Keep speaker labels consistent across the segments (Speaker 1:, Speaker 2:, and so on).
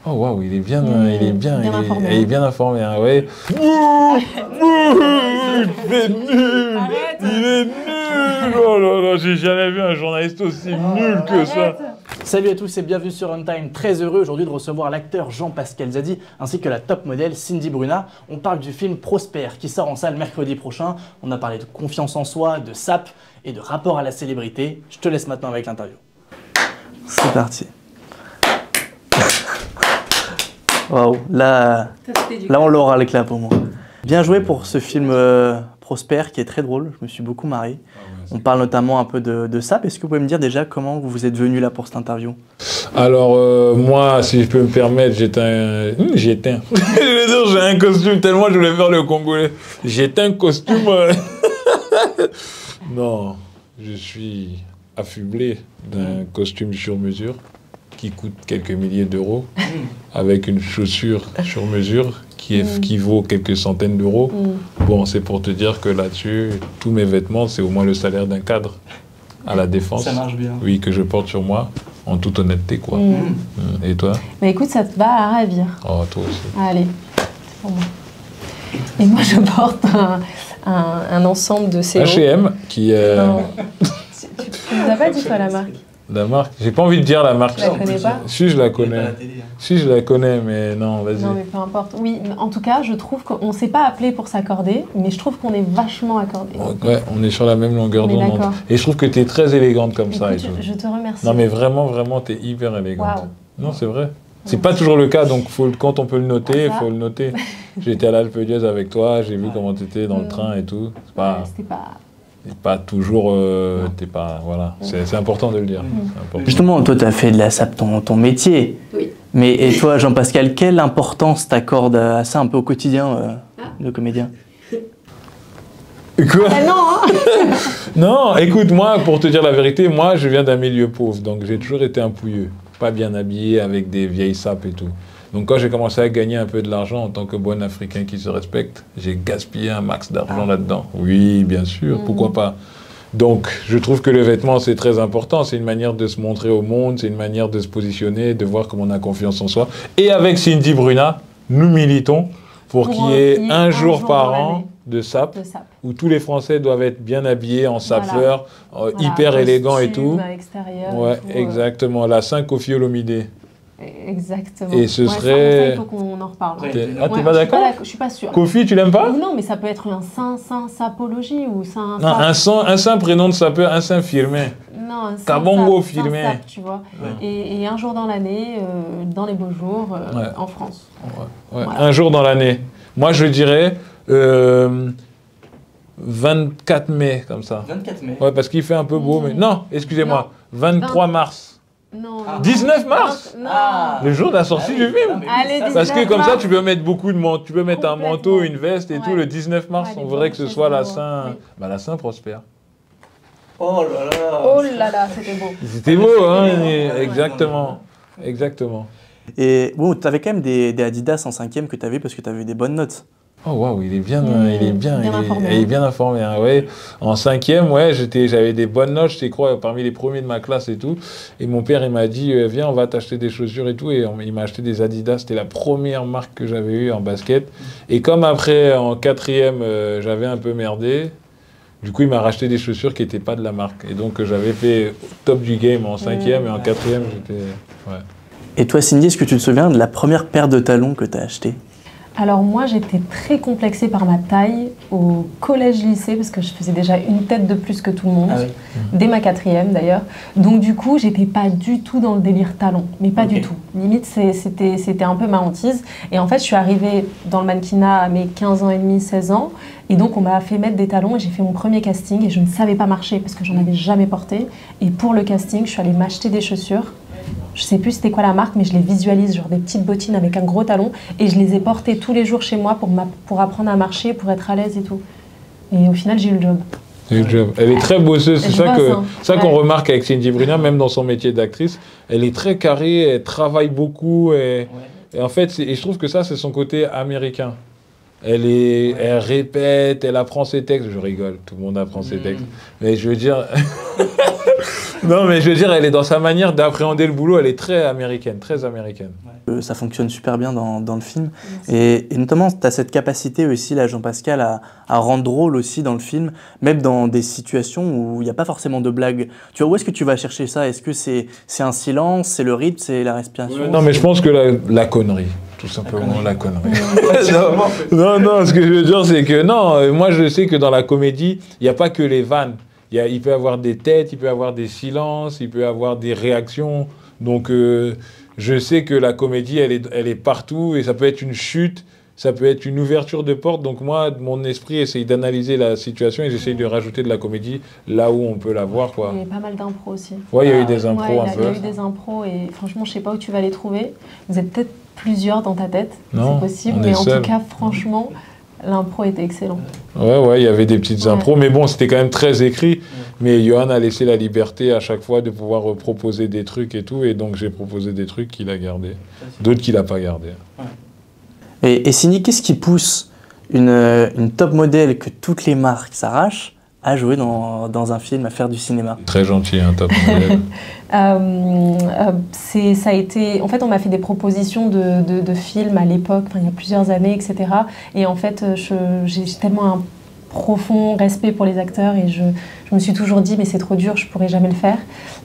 Speaker 1: Oh waouh, il est bien
Speaker 2: informé.
Speaker 1: Il est bien informé, hein, ouais. Il est nul.
Speaker 2: Arrête.
Speaker 1: Il est nul. Oh là là, j'ai jamais vu un journaliste aussi nul que ça.
Speaker 3: Salut à tous et bienvenue sur Runtime. Très heureux aujourd'hui de recevoir l'acteur Jean-Pascal Zadi ainsi que la top modèle Cindy Bruna. On parle du film Prosper qui sort en salle mercredi prochain. On a parlé de confiance en soi, de SAP et de rapport à la célébrité. Je te laisse maintenant avec l'interview. C'est parti. Waouh, là on l'aura le clap pour moi. Bien joué pour ce film Prosper qui est très drôle, je me suis beaucoup marré. On parle notamment un peu de SAP. Est-ce que vous pouvez me dire déjà comment vous êtes venu là pour cette interview?
Speaker 1: Alors moi, si je peux me permettre, j'ai un costume tellement je voulais faire le Congolais. J'ai un costume. Non, je suis affublé d'un costume sur mesure qui coûte quelques milliers d'euros, avec une chaussure sur mesure qui vaut quelques centaines d'euros. Bon, c'est pour te dire que là-dessus, tous mes vêtements, c'est au moins le salaire d'un cadre à la Défense.
Speaker 3: Ça marche bien.
Speaker 1: Oui, que je porte sur moi, en toute honnêteté, quoi. Et toi?
Speaker 2: Bah écoute, ça te va à ravir.
Speaker 1: Oh, toi aussi.
Speaker 2: Allez, c'est pour moi. Et moi, je porte un ensemble de CO.
Speaker 1: H&M, qui...
Speaker 2: Non. Tu nous as pas dit toi la marque?
Speaker 1: La marque? J'ai pas envie de dire la marque.
Speaker 2: Tu la connais pas?
Speaker 1: Si, je la connais. Si, je la connais, mais non, vas-y.
Speaker 2: Non, mais peu importe. Oui, en tout cas, je trouve qu'on ne s'est pas appelé pour s'accorder, mais je trouve qu'on est vachement accordés.
Speaker 1: Ouais, on est sur la même longueur
Speaker 2: On est
Speaker 1: d'onde.
Speaker 2: d'accord.
Speaker 1: Et je trouve que tu es très élégante comme ça. Et
Speaker 2: Écoute,
Speaker 1: tout.
Speaker 2: je te remercie.
Speaker 1: Non, mais vraiment, vraiment, tu es hyper élégante.
Speaker 2: Waouh.
Speaker 1: Non, c'est vrai. C'est pas toujours le cas, donc quand on peut le noter, il
Speaker 2: Ça.
Speaker 1: faut le noter. J'étais à l'Alpe d'Huez avec toi, j'ai vu comment tu étais dans le train et tout.
Speaker 2: C'était pas...
Speaker 1: C'est pas toujours... t'es pas... Voilà, c'est important de le dire. C'est important.
Speaker 3: Justement, toi, tu as fait de la SAP ton métier.
Speaker 2: Oui.
Speaker 3: Mais et toi, Jean-Pascal, quelle importance t'accordes à ça un peu au quotidien de comédien?
Speaker 1: Quoi?
Speaker 2: Ah non, hein.
Speaker 1: Non, écoute, moi, pour te dire la vérité, moi, je viens d'un milieu pauvre, donc j'ai toujours été un pouilleux. Pas bien habillé, avec des vieilles sapes et tout. Donc quand j'ai commencé à gagner un peu de l'argent en tant que bon Africain qui se respecte, j'ai gaspillé un max d'argent là-dedans. Oui, bien sûr, pourquoi pas. Donc je trouve que le vêtement, c'est très important. C'est une manière de se montrer au monde, c'est une manière de se positionner, de voir comment on a confiance en soi. Et avec Cindy Bruna, nous militons pour qu'il y ait un jour par an de SAP, où tous les Français doivent être bien habillés en sapeur, hyper élégants et tout.
Speaker 2: À l'extérieur
Speaker 1: Ouais,
Speaker 2: et tout,
Speaker 1: exactement. La 5 Kofi Olomide.
Speaker 2: Exactement.
Speaker 1: Et ce serait...
Speaker 2: Ça, il faut qu'on en reparle.
Speaker 1: T'es pas d'accord?
Speaker 2: Je suis pas sûre.
Speaker 1: Kofi, tu l'aimes pas?
Speaker 2: Non, mais ça peut être un saint sapologie ou saint...
Speaker 1: Non, un saint prénom de sapeur, un saint firmé.
Speaker 2: Non, un saint
Speaker 1: Kabongo
Speaker 2: sap,
Speaker 1: firmé.
Speaker 2: saint sap, tu vois. Ouais. Et un jour dans l'année, dans les beaux jours, en France.
Speaker 1: Ouais. Voilà. Un jour dans l'année. Moi, je dirais 24 mai, comme ça.
Speaker 3: 24 mai.
Speaker 1: Ouais, parce qu'il fait un peu beau, mais... Non, excusez-moi, 23 mars.
Speaker 2: Non.
Speaker 1: 19 mars.
Speaker 2: Non.
Speaker 1: Le jour de la sortie du film.
Speaker 2: Allez, 19
Speaker 1: parce que comme
Speaker 2: mars.
Speaker 1: ça, tu peux mettre beaucoup de manteaux, tu peux mettre un manteau, une veste et tout. Le 19 mars, on voudrait que ce soit la Saint...
Speaker 2: Oui.
Speaker 1: Bah, la Saint Prosper.
Speaker 3: Oh là là.
Speaker 2: Oh là là, c'était beau.
Speaker 1: C'était beau, hein? Exactement. Exactement.
Speaker 3: Et bon, tu avais quand même des Adidas en 5e que tu avais parce que tu avais des bonnes notes.
Speaker 1: Oh waouh, il est bien
Speaker 2: informé.
Speaker 1: Il est bien informé. Hein, ouais. En 5e, ouais, j'avais des bonnes notes, je crois, parmi les premiers de ma classe et tout. Et mon père, il m'a dit, viens, on va t'acheter des chaussures et tout. Et il m'a acheté des Adidas. C'était la première marque que j'avais eue en basket. Et comme après, en 4e, j'avais un peu merdé, du coup, il m'a racheté des chaussures qui n'étaient pas de la marque. Et donc, j'avais fait top du game en 5e et en 4e, j'étais... Ouais.
Speaker 3: Et toi, Cindy, est-ce que tu te souviens de la première paire de talons que tu as achetée?
Speaker 2: Alors moi, j'étais très complexée par ma taille au collège-lycée parce que je faisais déjà une tête de plus que tout le monde, dès ma 4e d'ailleurs. Donc du coup, j'étais pas du tout dans le délire talon, mais pas du tout. Limite, c'était un peu ma hantise. Et en fait, je suis arrivée dans le mannequinat à mes 15 ans et demi, 16 ans. Et donc, on m'a fait mettre des talons et j'ai fait mon premier casting et je ne savais pas marcher parce que j'en avais jamais porté. Et pour le casting, je suis allée m'acheter des chaussures. Je sais plus c'était quoi la marque, mais je les visualise, genre des petites bottines avec un gros talon. Et je les ai portées tous les jours chez moi pour apprendre à marcher, pour être à l'aise et tout. Et au final, j'ai eu le job.
Speaker 1: Elle est très bosseuse, c'est ça qu'on
Speaker 2: Ouais.
Speaker 1: remarque avec Cindy Bruna, même dans son métier d'actrice. Elle est très carrée, elle travaille beaucoup. Et en fait, je trouve que ça, c'est son côté américain. Elle répète, elle apprend ses textes. Je rigole, tout le monde apprend ses textes. Mais je veux dire... Non, mais je veux dire, elle est dans sa manière d'appréhender le boulot, elle est très américaine, très américaine.
Speaker 3: Ça fonctionne super bien dans le film. Et notamment, tu as cette capacité aussi, là, Jean-Pascal, à rendre drôle aussi dans le film, même dans des situations où il n'y a pas forcément de blague. Tu vois, où est-ce que tu vas chercher ça? Est-ce que c'est un silence, c'est le rythme, c'est la respiration?
Speaker 1: Non, mais je pense que la connerie. Tout simplement la connerie. non, ce que je veux dire, c'est que non, moi je sais que dans la comédie, il n'y a pas que les vannes. Il peut y avoir des têtes, il peut y avoir des silences, il peut y avoir des réactions. Donc je sais que la comédie, elle est partout et ça peut être une chute, ça peut être une ouverture de porte. Donc moi, mon esprit essaye d'analyser la situation et j'essaye de rajouter de la comédie là où on peut la voir, quoi.
Speaker 2: Il y a pas mal d'impro aussi.
Speaker 1: Ouais, il y a eu des impros un peu.
Speaker 2: Il y a eu des impros et franchement, je sais pas où tu vas les trouver. Vous êtes peut-être plusieurs dans ta tête, c'est possible, mais en tout cas, franchement, l'impro était excellent.
Speaker 1: Ouais, il y avait des petites impros, mais bon, c'était quand même très écrit. Mais Johan a laissé la liberté à chaque fois de pouvoir proposer des trucs et tout, et donc j'ai proposé des trucs qu'il a gardés, d'autres qu'il n'a pas gardés.
Speaker 3: Et Cindy, qu'est-ce qui pousse une top modèle que toutes les marques s'arrachent à jouer dans un film, à faire du cinéma?
Speaker 1: Très gentil, un top modèle.
Speaker 2: Ça a été... En fait, on m'a fait des propositions de films à l'époque, il y a plusieurs années, etc. Et en fait, j'ai tellement un profond respect pour les acteurs et je me suis toujours dit, mais c'est trop dur, je pourrais jamais le faire.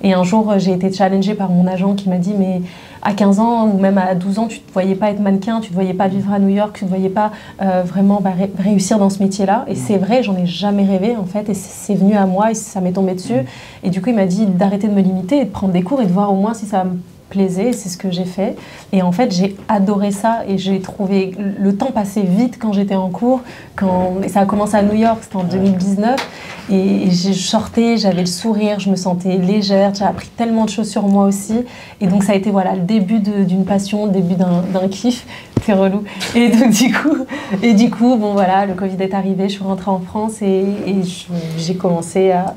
Speaker 2: Et un jour, j'ai été challengée par mon agent qui m'a dit, mais à 15 ans ou même à 12 ans, tu ne te voyais pas être mannequin, tu ne te voyais pas vivre à New York, tu ne te voyais pas vraiment réussir dans ce métier-là. Et c'est vrai, j'en ai jamais rêvé en fait, et c'est venu à moi et ça m'est tombé dessus. Et du coup, il m'a dit d'arrêter de me limiter et de prendre des cours et de voir au moins si ça me plaisait, c'est ce que j'ai fait. Et en fait, j'ai adoré ça et j'ai trouvé le temps passer vite quand j'étais en cours. Et ça a commencé à New York, c'était en 2019. Et je sortais, j'avais le sourire, je me sentais légère, j'ai appris tellement de choses sur moi aussi. Et donc ça a été le début d'une passion, le début d'un kiff. C'est relou. Et donc du coup, bon voilà, le Covid est arrivé, je suis rentrée en France et j'ai commencé à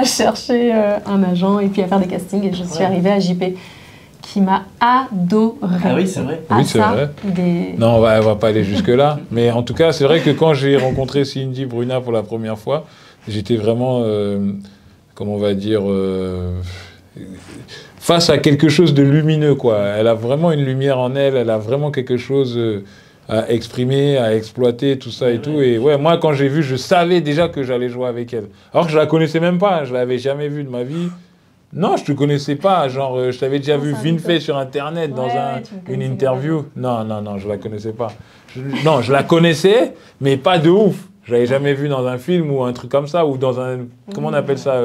Speaker 2: chercher un agent et puis à faire des castings et je suis arrivée à JP qui m'a adorée.
Speaker 3: Ah oui, c'est vrai.
Speaker 1: Oui, c'est vrai. Non, on va pas aller jusque-là. Mais en tout cas, c'est vrai que quand j'ai rencontré Cindy Bruna pour la première fois, j'étais vraiment, comment on va dire, face à quelque chose de lumineux, quoi. Elle a vraiment une lumière en elle, elle a vraiment quelque chose à exprimer, à exploiter, tout ça et tout. Et ouais, moi, quand j'ai vu, je savais déjà que j'allais jouer avec elle. Alors que je la connaissais même pas, je l'avais jamais vue de ma vie. Non, je te connaissais pas. Genre, je t'avais déjà vu vite fait sur Internet dans une interview. Non, je la connaissais pas. Non, je la connaissais, mais pas de ouf. Je l'avais jamais vue dans un film ou un truc comme ça, ou dans un, comment on appelle ça,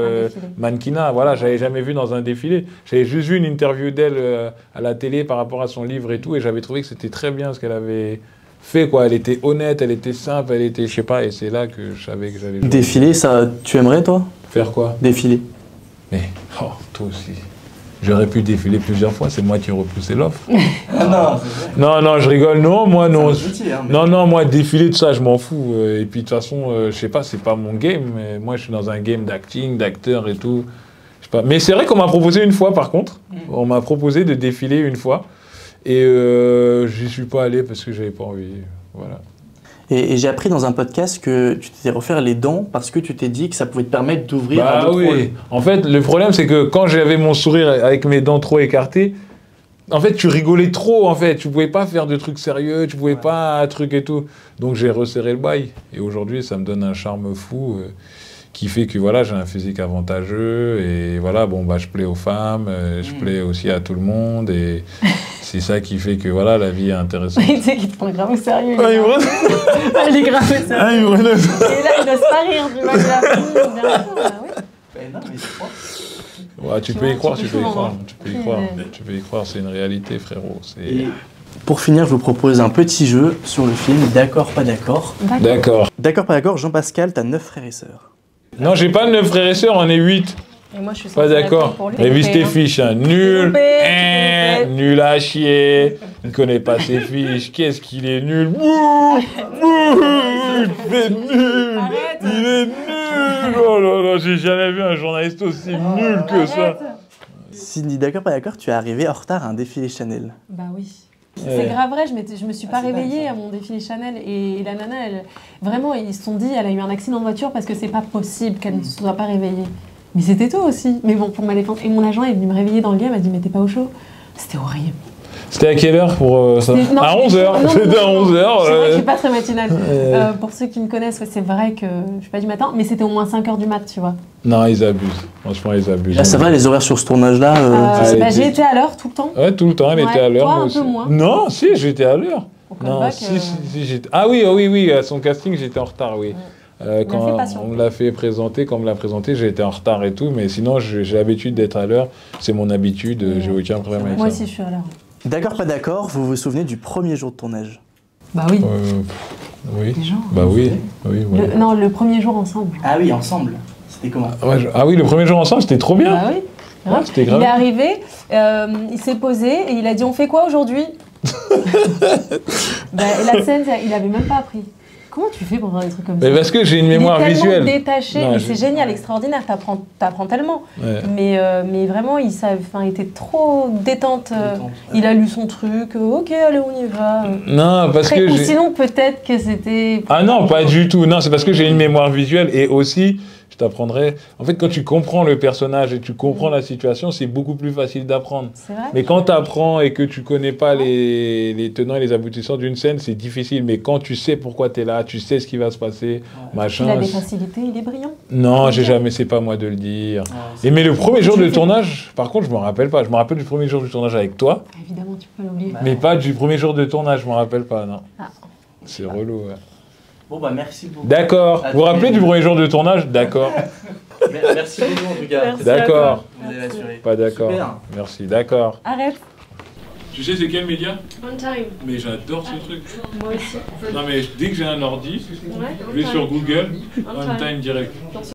Speaker 1: mannequinat. Voilà, je l'avais jamais vue dans un défilé. J'avais juste vu une interview d'elle à la télé par rapport à son livre et tout, et j'avais trouvé que c'était très bien ce qu'elle avait fait, quoi. Elle était honnête, elle était simple, elle était, je sais pas, et c'est là que je savais que j'allais jouer.
Speaker 3: Défiler, ça, tu aimerais, toi?
Speaker 1: Faire quoi?
Speaker 3: Défiler.
Speaker 1: Mais, toi aussi. J'aurais pu défiler plusieurs fois, c'est moi qui ai repoussé l'offre. Non, je rigole. Non, moi, non. Non, moi, défiler, tout ça, je m'en fous. Et puis, de toute façon, je sais pas, c'est pas mon game. Mais moi, je suis dans un game d'acting, d'acteur et tout. Je sais pas. Mais c'est vrai qu'on m'a proposé une fois, par contre. On m'a proposé de défiler une fois. Et j'y suis pas allé parce que j'avais pas envie. Voilà.
Speaker 3: Et j'ai appris dans un podcast que tu t'es refaire les dents parce que tu t'es dit que ça pouvait te permettre d'ouvrir à d'autres rôles.
Speaker 1: En fait, le problème, c'est que quand j'avais mon sourire avec mes dents trop écartées, en fait, tu rigolais trop, en fait. Tu pouvais pas faire de trucs sérieux, tu pouvais pas un truc et tout. Donc, j'ai resserré le bail. Et aujourd'hui, ça me donne un charme fou qui fait que, voilà, j'ai un physique avantageux. Et voilà, bon, bah, je plais aux femmes, je plais aussi à tout le monde. Et c'est ça qui fait que, voilà, la vie est intéressante.
Speaker 2: Tu sais qu'il te prend grave au sérieux.
Speaker 1: Ah,
Speaker 2: il est grave au sérieux.
Speaker 1: Ah, il me
Speaker 2: Et là, il n'ose pas rire du match de la fin. Bien sûr, bah oui.
Speaker 3: Non, mais je crois.
Speaker 1: Ouais, tu peux y croire, tu peux y croire, c'est une réalité, frérot.
Speaker 3: Et pour finir, je vous propose un petit jeu sur le film D'accord, pas d'accord.
Speaker 1: D'accord.
Speaker 3: D'accord, pas d'accord, Jean-Pascal, t'as 9 frères et sœurs.
Speaker 1: Non, j'ai pas 9 frères et sœurs, on est 8.
Speaker 2: Et moi, je suis
Speaker 1: pas d'accord. Et vu tes fiches, hein. Nul, nul à chier. Il connaît pas ses fiches. Qu'est-ce qu'il est nul. Il est nul. Il est nul. Oh là là, j'ai jamais vu un journaliste aussi nul que ça.
Speaker 3: Cindy, d'accord, pas d'accord, tu es arrivé en retard à un défilé Chanel.
Speaker 2: Bah oui. C'est grave vrai, je me suis pas réveillée à mon défilé Chanel et la nana, vraiment, ils se sont dit, elle a eu un accident de voiture parce que c'est pas possible qu'elle ne se soit pas réveillée. Mais c'était tôt aussi. Mais bon, pour ma défense. Et mon agent est venu me réveiller dans le lit, elle m'a dit mais t'es pas au chaud? C'était horrible.
Speaker 1: C'était à quelle heure pour ça?
Speaker 2: Non,
Speaker 1: à 11h. C'était à 11h.
Speaker 2: C'est vrai que je suis pas très matinale. Pour ceux qui me connaissent, ouais, c'est vrai que je suis pas du matin, mais c'était au moins 5h du mat, tu vois.
Speaker 1: Non, ils abusent. Franchement, ils abusent.
Speaker 3: Là, ça va, les horaires sur ce tournage-là
Speaker 2: J'ai été à l'heure tout le temps.
Speaker 1: Ouais, tout le temps, elle était à l'heure.
Speaker 2: Toi,
Speaker 1: moi
Speaker 2: un
Speaker 1: aussi.
Speaker 2: peu moins.
Speaker 1: Non, si, j'étais à l'heure. Non,
Speaker 2: si,
Speaker 1: j'étais... Ah oui, à son casting, j'étais en retard, oui. Quand on me l'a fait présenter, quand on me l'a présenté, j'ai été en retard et tout, mais sinon, j'ai l'habitude d'être à l'heure. C'est mon habitude, j'ai aucun problème avec ça.
Speaker 2: Moi aussi, je suis à l'heure.
Speaker 3: D'accord, pas d'accord, vous vous souvenez du premier jour de tournage?
Speaker 2: Bah oui.
Speaker 1: Oui.
Speaker 2: Des gens,
Speaker 1: bah oui.
Speaker 2: Non, le premier jour ensemble.
Speaker 3: Ah oui, ensemble. C'était comment?
Speaker 1: Ah oui, le premier jour ensemble, c'était trop bien.
Speaker 2: Bah oui.
Speaker 1: Ouais, c'était grave.
Speaker 2: Il est arrivé, il s'est posé et il a dit on fait quoi aujourd'hui? La scène, il avait même pas appris. Comment tu fais pour voir des trucs comme ça?
Speaker 1: Parce que j'ai une mémoire visuelle.
Speaker 2: Il est tellement détaché, mais c'est génial, extraordinaire, t'apprends tellement. Ouais. Mais vraiment, il était trop détente. Il a lu son truc, ok, allez, on y va.
Speaker 1: Non, parce que
Speaker 2: ou sinon, peut-être que c'était...
Speaker 1: Ah non, pas du tout. Non, c'est parce que j'ai une mémoire visuelle et aussi... Je t'apprendrai. En fait, quand tu comprends le personnage et tu comprends la situation, c'est beaucoup plus facile d'apprendre. Mais quand tu apprends et que tu connais pas les tenants et les aboutissants d'une scène, c'est difficile. Mais quand tu sais pourquoi tu es là, tu sais ce qui va se passer, machin.
Speaker 2: Il a des facilités, il est brillant.
Speaker 1: Non, j'ai jamais, c'est pas moi de le dire. Mais le premier jour de tournage, par contre, je me rappelle pas. Je me rappelle du premier jour du tournage avec toi.
Speaker 2: Évidemment, tu peux pas l'oublier.
Speaker 1: Mais pas du premier jour de tournage, je me rappelle pas, non. C'est relou, ouais.
Speaker 3: Bon bah merci beaucoup.
Speaker 1: D'accord. Vous vous rappelez du premier jour de tournage? D'accord.
Speaker 3: Merci beaucoup en tout cas.
Speaker 1: D'accord.
Speaker 3: Vous avez assuré.
Speaker 1: Pas d'accord. Merci, d'accord.
Speaker 2: Arrête.
Speaker 1: Tu sais c'est quel média?
Speaker 2: On Time.
Speaker 1: Mais j'adore ce truc.
Speaker 2: Moi aussi.
Speaker 1: Non mais dès que j'ai un ordi, je vais sur Google, On Time direct.